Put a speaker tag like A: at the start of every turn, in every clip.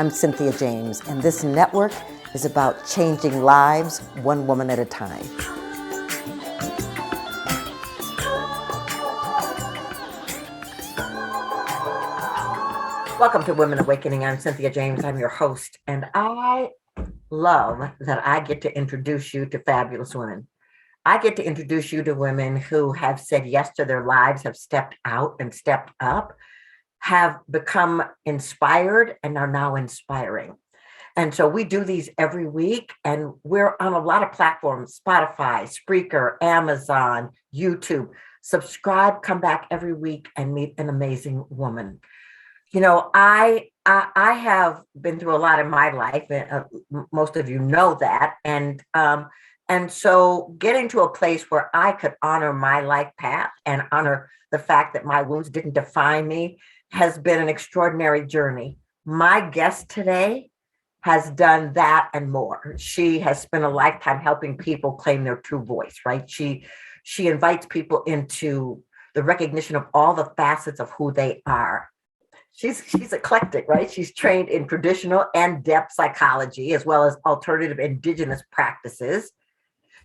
A: I'm Cynthia James, and this network is about changing lives one woman at a time. Welcome to Women Awakening. I'm Cynthia James. I'm your host, and I love that I get to introduce you to fabulous women. I get to introduce you to women who have said yes to their lives, have stepped out and stepped up, have become inspired, and are now inspiring. And so we do these every week, and we're on a lot of platforms: Spotify, Spreaker, Amazon, YouTube. Subscribe, come back every week and meet an amazing woman. You know, I have been through a lot in my life, and most of you know that, and so getting to a place where I could honor my life path and honor the fact that my wounds didn't define me has been an extraordinary journey. My guest today has done that and more. She has spent a lifetime helping people claim their true voice, right? She invites people into the recognition of all the facets of who they are. She's eclectic, right? She's trained in traditional and depth psychology, as well as alternative indigenous practices.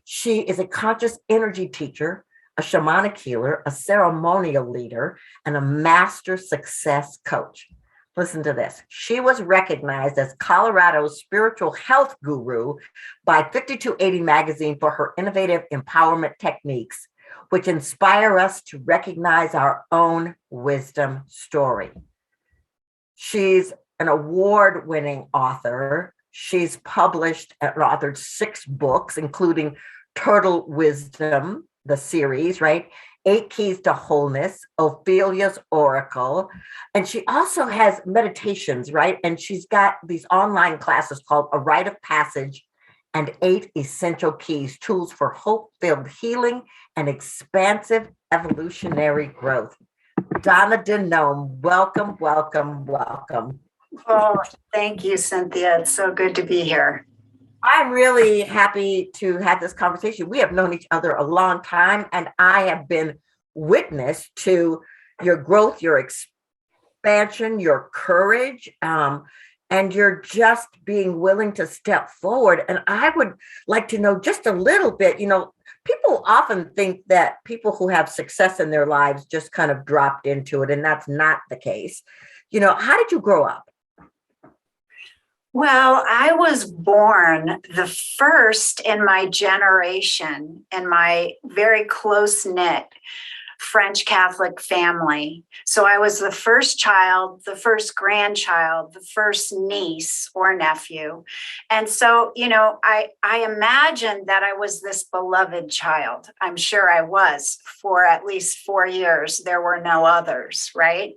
A: She is a conscious energy teacher, a shamanic healer, a ceremonial leader, and a master success coach. Listen to this. She was recognized as Colorado's spiritual health guru by 5280 magazine for her innovative empowerment techniques, which inspire us to recognize our own wisdom story. She's an award-winning author. She's published and authored 6 books, including Turtle Wisdom, the series, right? 8 Keys to Wholeness, Ophelia's Oracle. And she also has meditations, right? And she's got these online classes called A Rite of Passage and 8 Essential Keys, Tools for Hope-Filled Healing and Expansive Evolutionary Growth. Donna DeNomme, welcome, welcome, welcome.
B: Oh, thank you, Cynthia. It's so good to be here.
A: I'm really happy to have this conversation. We have known each other a long time, and I have been witness to your growth, your expansion, your courage, and you're just being willing to step forward. And I would like to know just a little bit, people often think that people who have success in their lives just kind of dropped into it, and that's not the case. How did you grow up?
B: Well, I was born the first in my generation in my very close-knit French Catholic family. So I was the first child, the first grandchild, the first niece or nephew. And so, I imagined that I was this beloved child. I'm sure I was for at least 4 years. There were no others, right?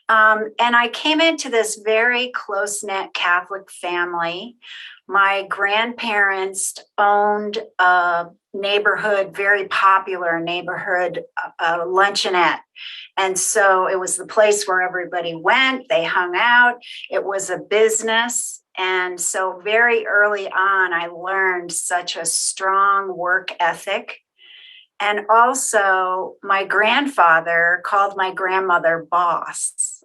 B: And I came into this very close-knit Catholic family. My grandparents owned a neighborhood, very popular neighborhood luncheonette. And so it was the place where everybody went, they hung out, it was a business. And so very early on, I learned such a strong work ethic. And also my grandfather called my grandmother boss.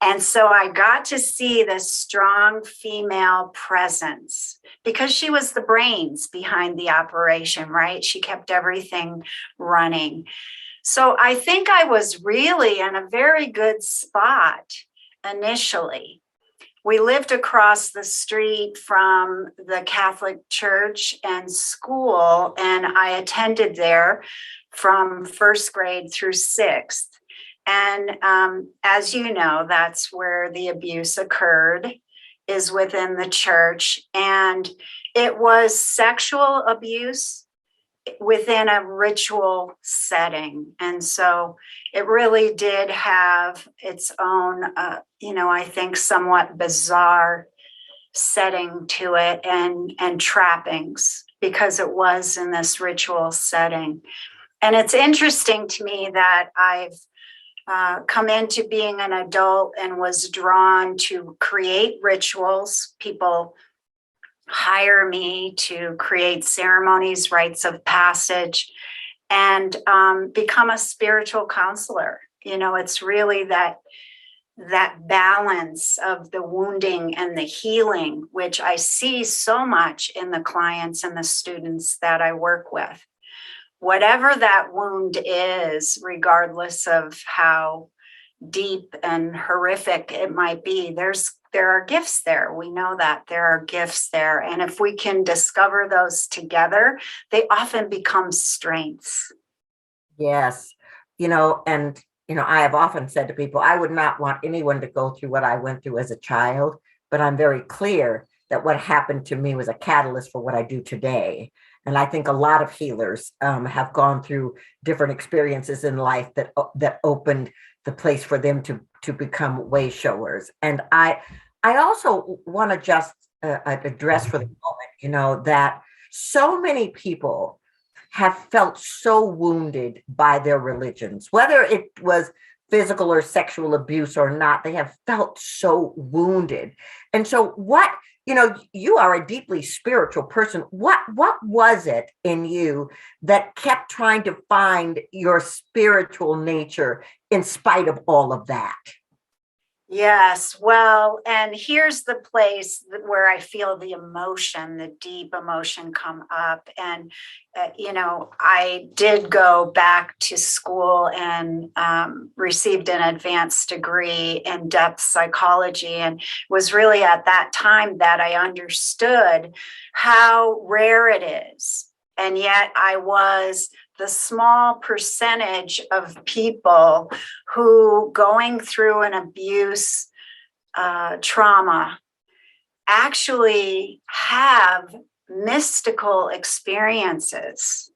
B: And so I got to see this strong female presence because she was the brains behind the operation, right? She kept everything running. So I think I was really in a very good spot initially. We lived across the street from the Catholic church and school, and I attended there from first grade through 6th. And as you know, that's where the abuse occurred, is within the church. And it was sexual abuse within a ritual setting. And so it really did have its own, I think somewhat bizarre setting to it and trappings, because it was in this ritual setting. And it's interesting to me that I've come into being an adult and was drawn to create rituals. People hire me to create ceremonies, rites of passage, and become a spiritual counselor. It's really that that balance of the wounding and the healing, which I see so much in the clients and the students that I work with. Whatever that wound is, regardless of how deep and horrific it might be, there are gifts there. We know that there are gifts there. And if we can discover those together, they often become strengths.
A: Yes. And I have often said to people, I would not want anyone to go through what I went through as a child, but I'm very clear that what happened to me was a catalyst for what I do today. And I think a lot of healers have gone through different experiences in life that opened the place for them to become way showers. And I also want to just address for the moment, that so many people have felt so wounded by their religions, whether it was physical or sexual abuse or not, they have felt so wounded. And so you are a deeply spiritual person. What was it in you that kept trying to find your spiritual nature in spite of all of that?
B: Yes, well, and here's the place where I feel the emotion, the deep emotion come up. And, I did go back to school and received an advanced degree in depth psychology. And was really at that time that I understood how rare it is. And yet I was the small percentage of people who, going through an abuse trauma, actually have mystical experiences.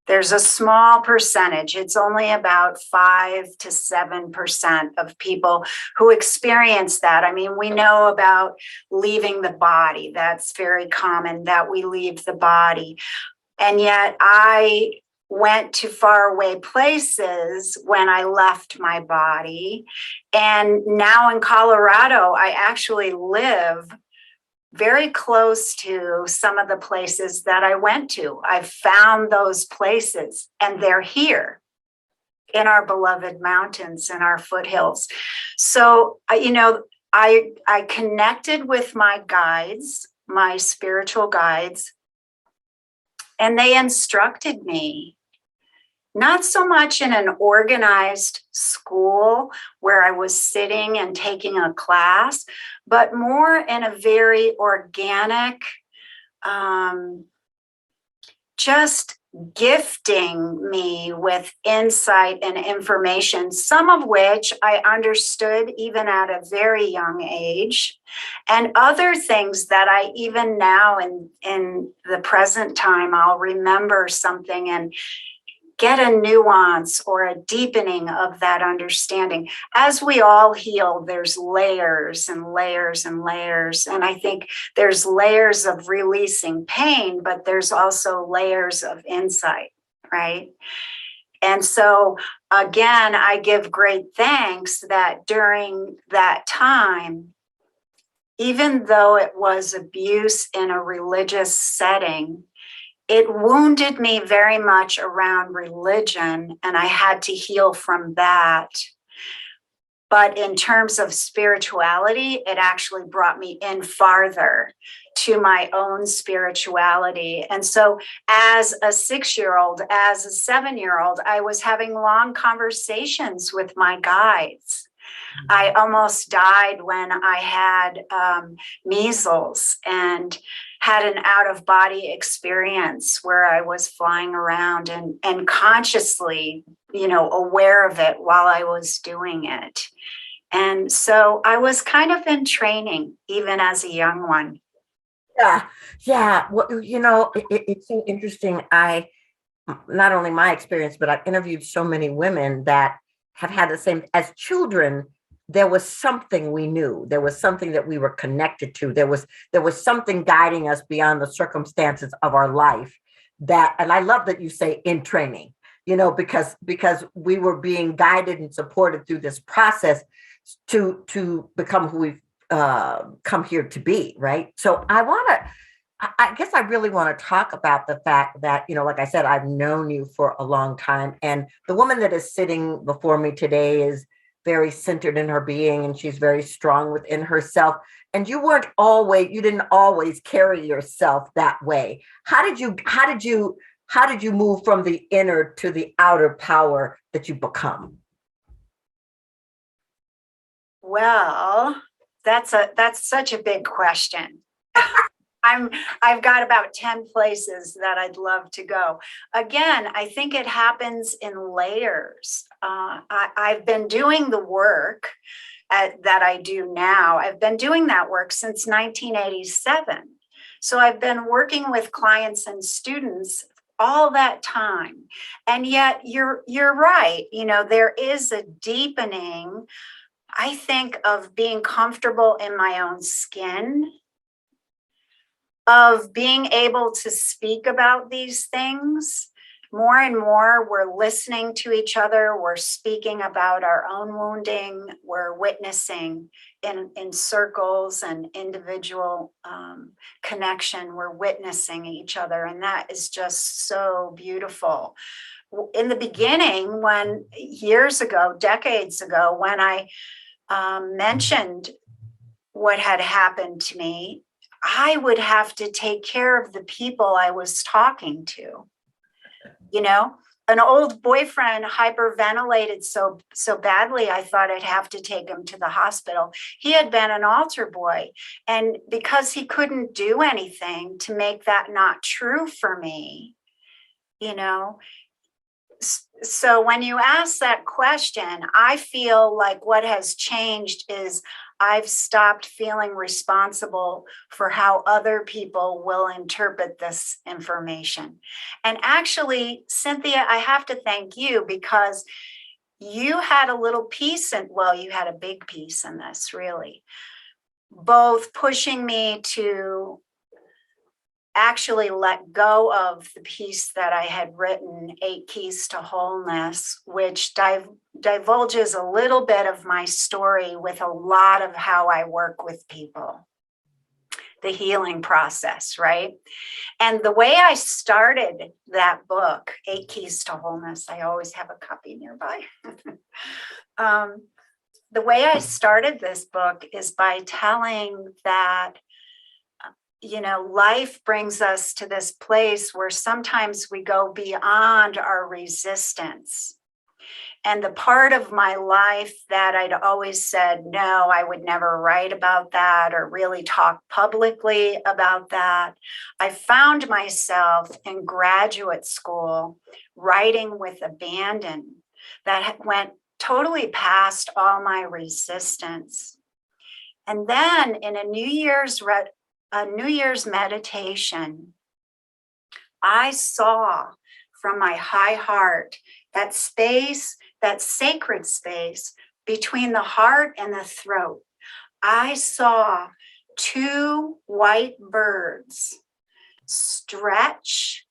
B: There's a small percentage. It's only about 5 to 7% of people who experience that. I mean, we know about leaving the body. That's very common, that we leave the body. And yet I went to faraway places when I left my body. And now in Colorado, I actually live very close to some of the places that I went to. I found those places, and they're here in our beloved mountains and our foothills. So, I connected with my guides, my spiritual guides, and they instructed me, not so much in an organized school where I was sitting and taking a class, but more in a very organic, just gifting me with insight and information, some of which I understood even at a very young age, and other things that I even now in the present time, I'll remember something and get a nuance or a deepening of that understanding. As we all heal, there's layers and layers and layers. And I think there's layers of releasing pain, but there's also layers of insight, right? And so, again, I give great thanks that during that time, even though it was abuse in a religious setting, it wounded me very much around religion, and I had to heal from that. But in terms of spirituality, it actually brought me in farther to my own spirituality. And so as a 6-year-old, as a 7-year-old, I was having long conversations with my guides. I almost died when I had measles and had an out-of-body experience where I was flying around and consciously, aware of it while I was doing it. And so I was kind of in training, even as a young one.
A: Yeah. Well, it's so interesting. Not only my experience, but I've interviewed so many women that have had the same. As children, there was something we knew. There was something that we were connected to. There was something guiding us beyond the circumstances of our life. And I love that you say in training, because we were being guided and supported through this process to become who we've come here to be, right? So I guess I really want to talk about the fact that, like I said, I've known you for a long time. And the woman that is sitting before me today is very centered in her being and she's very strong within herself. And you didn't always carry yourself that way. How did you move from the inner to the outer power that you become?
B: Well, that's such a big question. I've got about 10 places that I'd love to go. Again, I think it happens in layers. I've been doing the work that I do now. I've been doing that work since 1987. So I've been working with clients and students all that time. And yet you're right. There is a deepening, I think, of being comfortable in my own skin, of being able to speak about these things. More and more, we're listening to each other. We're speaking about our own wounding. We're witnessing in circles and individual connection. We're witnessing each other. And that is just so beautiful. In the beginning, when years ago, decades ago, when I mentioned what had happened to me, I would have to take care of the people I was talking to. An old boyfriend hyperventilated so badly, I thought I'd have to take him to the hospital. He had been an altar boy. And because he couldn't do anything to make that not true for me, so when you ask that question, I feel like what has changed is I've stopped feeling responsible for how other people will interpret this information. And actually, Cynthia, I have to thank you because you had a little piece you had a big piece in this, really, both pushing me to actually let go of the piece that I had written, 8 Keys to Wholeness, which divulges a little bit of my story with a lot of how I work with people, the healing process, right? And the way I started that book, 8 Keys to Wholeness, I always have a copy nearby. The way I started this book is by telling that life brings us to this place where sometimes we go beyond our resistance. And the part of my life that I'd always said, no, I would never write about that or really talk publicly about that, I found myself in graduate school writing with abandon that went totally past all my resistance. And then in a New Year's meditation, I saw from my high heart that space, that sacred space between the heart and the throat. I saw 2 white birds stretch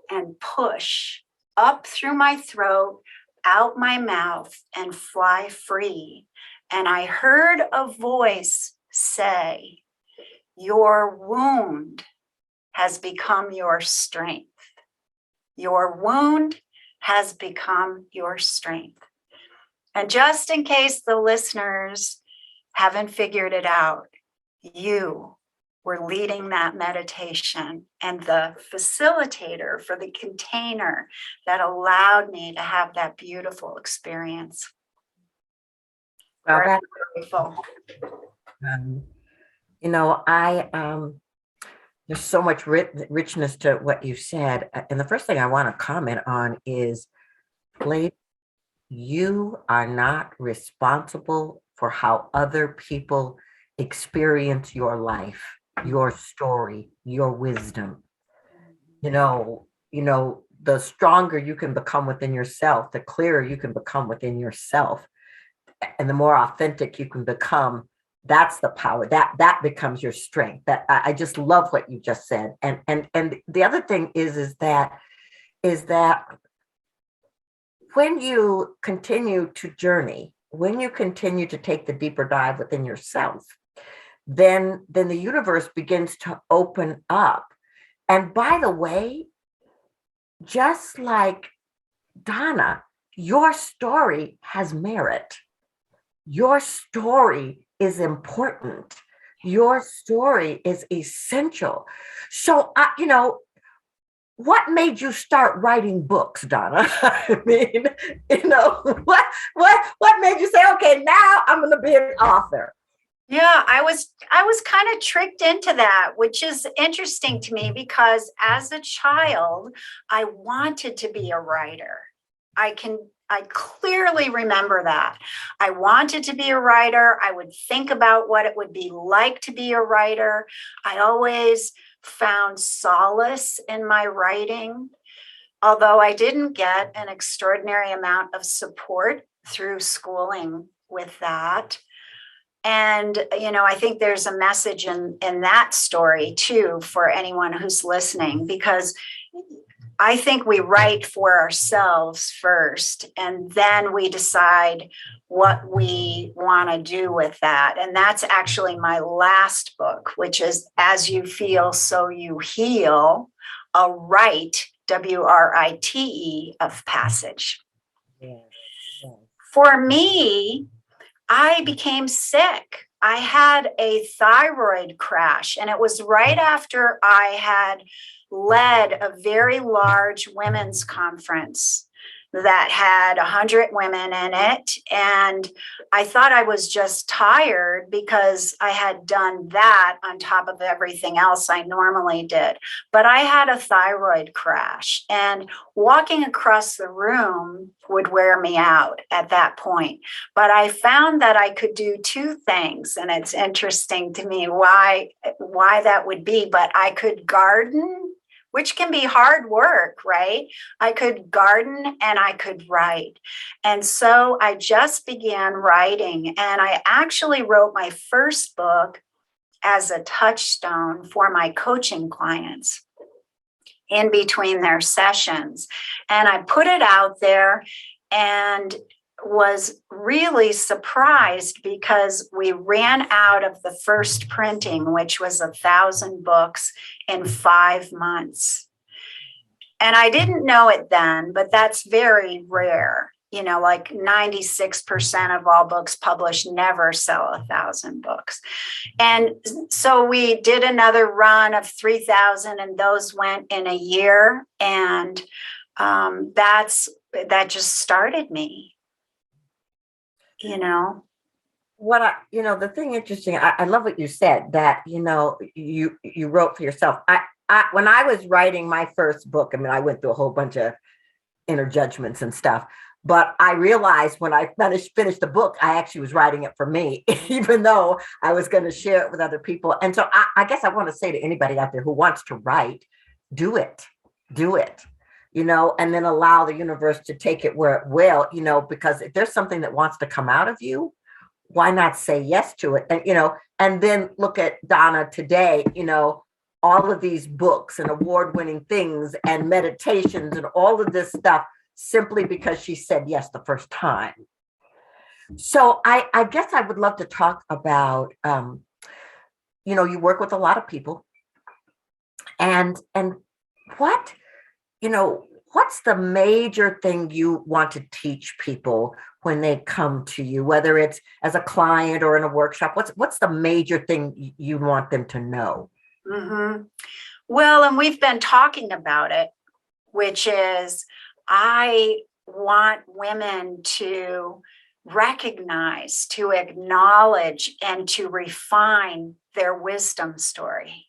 B: and push up through my throat, out my mouth, and fly free. And I heard a voice say, "Your wound has become your strength. Your wound has become your strength." And just in case the listeners haven't figured it out, you were leading that meditation and the facilitator for the container that allowed me to have that beautiful experience.
A: Well,
B: Very grateful.
A: There's so much richness to what you said. And the first thing I want to comment on is, lady, you are not responsible for how other people experience your life, your story, your wisdom. The stronger you can become within yourself, the clearer you can become within yourself, and the more authentic you can become. That's the power that becomes your strength. That I just love what you just said. And the other thing is that when you continue to journey, when you continue to take the deeper dive within yourself, then the universe begins to open up. And by the way, just like Donna, your story has merit. your story is important. Your story is essential. So, what made you start writing books, Donna? I mean, what made you say, okay, now I'm going to be an author?
B: Yeah, I was kind of tricked into that, which is interesting to me because as a child, I wanted to be a writer. I clearly remember that. I wanted to be a writer. I would think about what it would be like to be a writer. I always found solace in my writing, although I didn't get an extraordinary amount of support through schooling with that. And, I think there's a message in that story too for anyone who's listening, because I think we write for ourselves first, and then we decide what we want to do with that. And that's actually my last book, which is As You Feel, So You Heal, a rite, WRITE, of passage.
A: Yeah, yeah.
B: For me, I became sick. I had a thyroid crash, and it was right after I had led a very large women's conference that had 100 women in it. And I thought I was just tired because I had done that on top of everything else I normally did. But I had a thyroid crash, and walking across the room would wear me out at that point. But I found that I could do two things, and it's interesting to me why that would be. But I could garden, which can be hard work, right? I could garden and I could write. And so I just began writing, and I actually wrote my first book as a touchstone for my coaching clients in between their sessions. And I put it out there and was really surprised because we ran out of the first printing, which was 1,000 books in 5 months. And I didn't know it then, but that's very rare. Like 96% of all books published never sell 1,000 books. And so we did another run of 3,000, and those went in a year. And that just started me.
A: The thing interesting, I love what you said that, you wrote for yourself. When I was writing my first book, I went through a whole bunch of inner judgments and stuff, but I realized when I finished the book, I actually was writing it for me, even though I was going to share it with other people. And so I guess I want to say to anybody out there who wants to write, do it, and then allow the universe to take it where it will, because if there's something that wants to come out of you, why not say yes to it? And then look at Donna today, all of these books and award-winning things and meditations and all of this stuff simply because she said yes the first time. So I guess I would love to talk about, you work with a lot of people, and what, what's the major thing you want to teach people when they come to you, whether it's as a client or in a workshop? What's the major thing you want them to know?
B: Mm-hmm. Well, and we've been talking about it, which is I want women to recognize, to acknowledge, and to refine their wisdom story.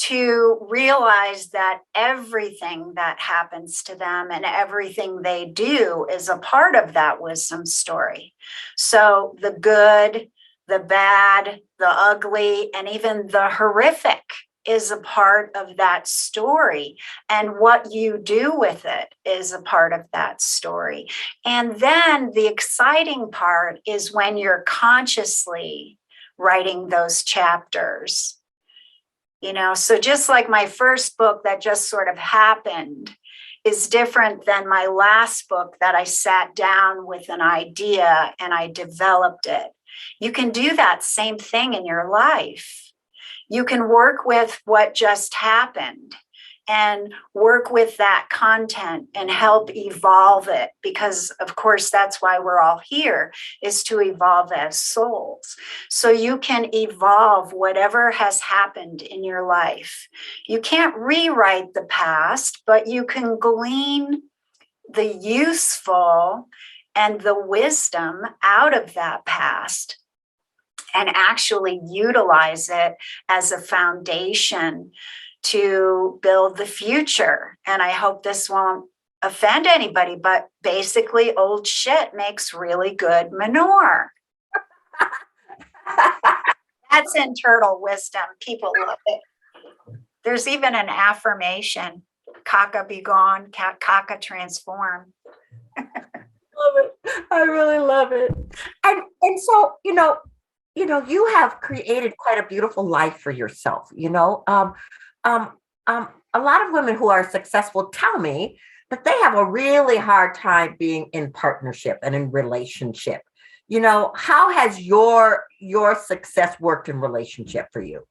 B: To realize that everything that happens to them and everything they do is a part of that wisdom story. So the good, the bad, the ugly, and even the horrific is a part of that story. And what you do with it is a part of that story. And then the exciting part is when you're consciously writing those chapters. So just like my first book that just sort of happened is different than my last book that I sat down with an idea and I developed it. You can do that same thing in your life. You can work with what just happened and work with that content and help evolve it, because of course that's why we're all here, is to evolve as souls, so you can evolve whatever has happened in your life. You can't rewrite the past, but you can glean the useful and the wisdom out of that past and actually utilize it as a foundation to build the future. And I hope this won't offend anybody, but basically old shit makes really good manure. That's in turtle wisdom. People love it. There's even an affirmation: caca be gone, caca transform.
A: Love it. I really love it. And so, you have created quite a beautiful life for yourself. Um, a lot of women who are successful tell me that they have a really hard time being in partnership and in relationship. How has your success worked in relationship for you?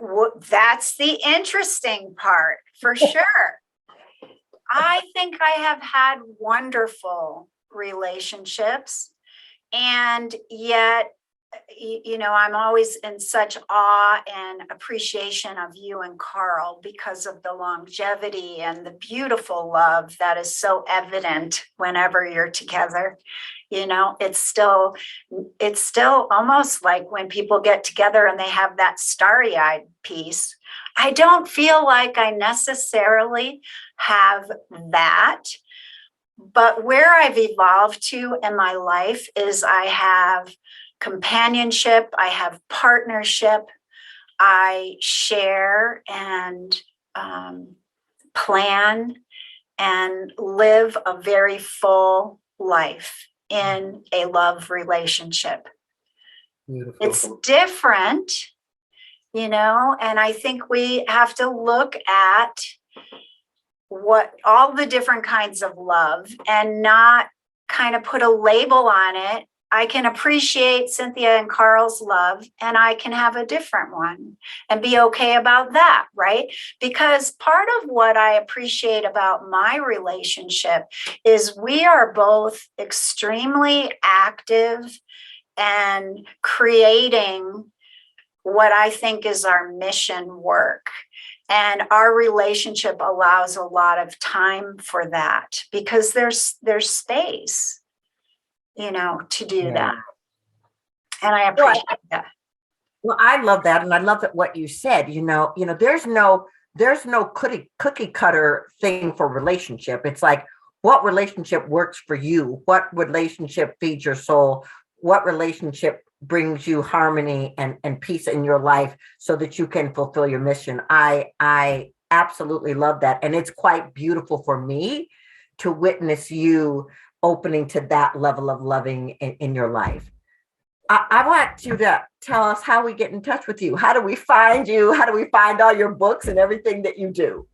B: Well, that's the interesting part, for sure. I think I have had wonderful relationships, and yet, I'm always in such awe and appreciation of you and Carl because of the longevity and the beautiful love that is so evident whenever you're together. It's still almost like when people get together and they have that starry-eyed piece. I don't feel like I necessarily have that. But where I've evolved to in my life is I have companionship, I have partnership, I share and plan and live a very full life in a love relationship.
A: Beautiful.
B: It's different, and I think we have to look at what all the different kinds of love and not kind of put a label on it. I can appreciate Cynthia and Carl's love, and I can have a different one and be okay about that, right? Because part of what I appreciate about my relationship is we are both extremely active and creating what I think is our mission work. And our relationship allows a lot of time for that because there's space, to do that. And I appreciate that.
A: Well, I love that. And I love that what you said, there's no cookie cutter thing for relationship. It's like, what relationship works for you? What relationship feeds your soul? What relationship brings you harmony and peace in your life so that you can fulfill your mission? I absolutely love that. And it's quite beautiful for me to witness you opening to that level of loving in your life. I want you to tell us how we get in touch with you. How do we find you? How do we find all your books and everything that you do?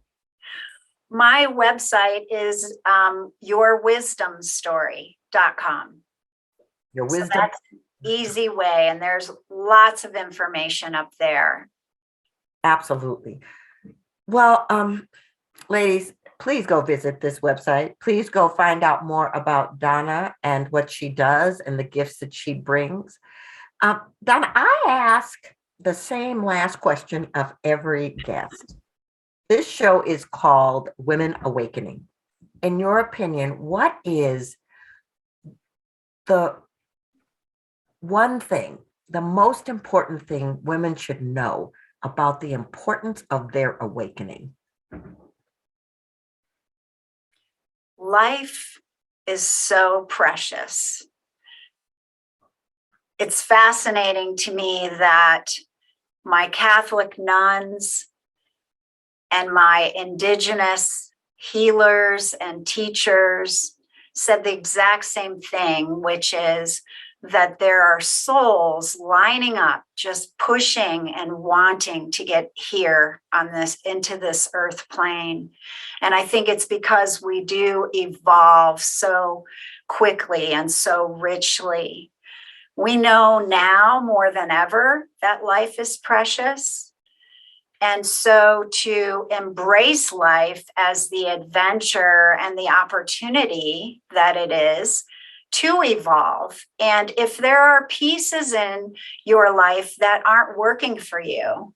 B: My website is yourwisdomstory.com.
A: Your wisdom.
B: So that's an easy way, and there's lots of information up there.
A: Absolutely. Well, ladies, please go visit this website. Please go find out more about Donna and what she does and the gifts that she brings. Donna, I ask the same last question of every guest. This show is called Women Awakening. In your opinion, what is the one thing, the most important thing women should know about the importance of their awakening?
B: Life is so precious. It's fascinating to me that my Catholic nuns and my indigenous healers and teachers said the exact same thing, which is that there are souls lining up, just pushing and wanting to get here into this earth plane. And I think it's because we do evolve so quickly and so richly. We know now more than ever that life is precious. And so to embrace life as the adventure and the opportunity that it is to evolve. And if there are pieces in your life that aren't working for you,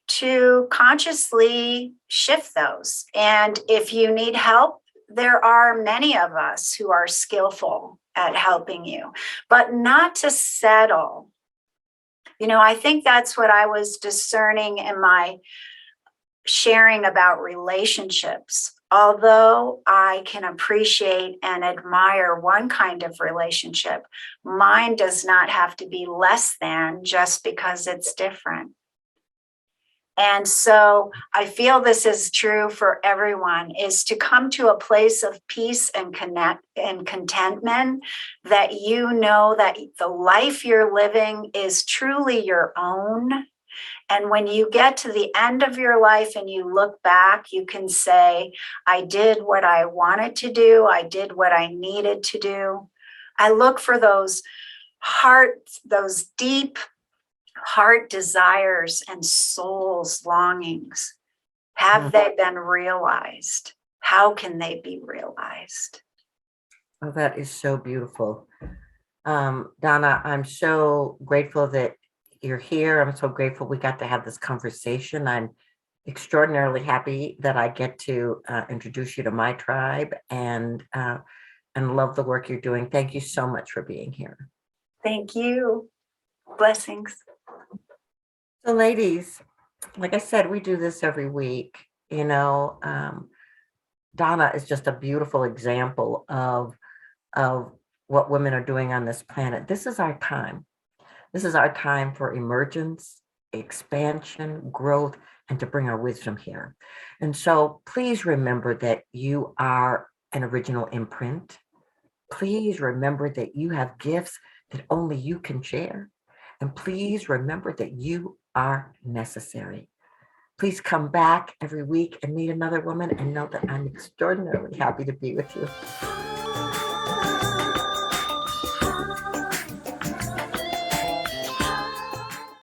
B: to consciously shift those. And if you need help, there are many of us who are skillful at helping you, but not to settle. I think that's what I was discerning in my sharing about relationships. Although I can appreciate and admire one kind of relationship, mine does not have to be less than just because it's different. And so I feel this is true for everyone, is to come to a place of peace and connect and contentment, that you know that the life you're living is truly your own. And when you get to the end of your life and you look back, you can say, I did what I wanted to do. I did what I needed to do. I look for those deep heart desires and soul's longings. Have they been realized? How can they be realized?
A: Oh, that is so beautiful. Donna, I'm so grateful that you're here. I'm so grateful we got to have this conversation. I'm extraordinarily happy that I get to introduce you to my tribe and love the work you're doing. Thank you so much for being here.
B: Thank you. Blessings.
A: So, ladies, like I said, we do this every week. Donna is just a beautiful example of what women are doing on this planet. This is our time. This is our time for emergence, expansion, growth, and to bring our wisdom here. And so please remember that you are an original imprint. Please remember that you have gifts that only you can share. And please remember that you are necessary. Please come back every week and meet another woman and know that I'm extraordinarily happy to be with you.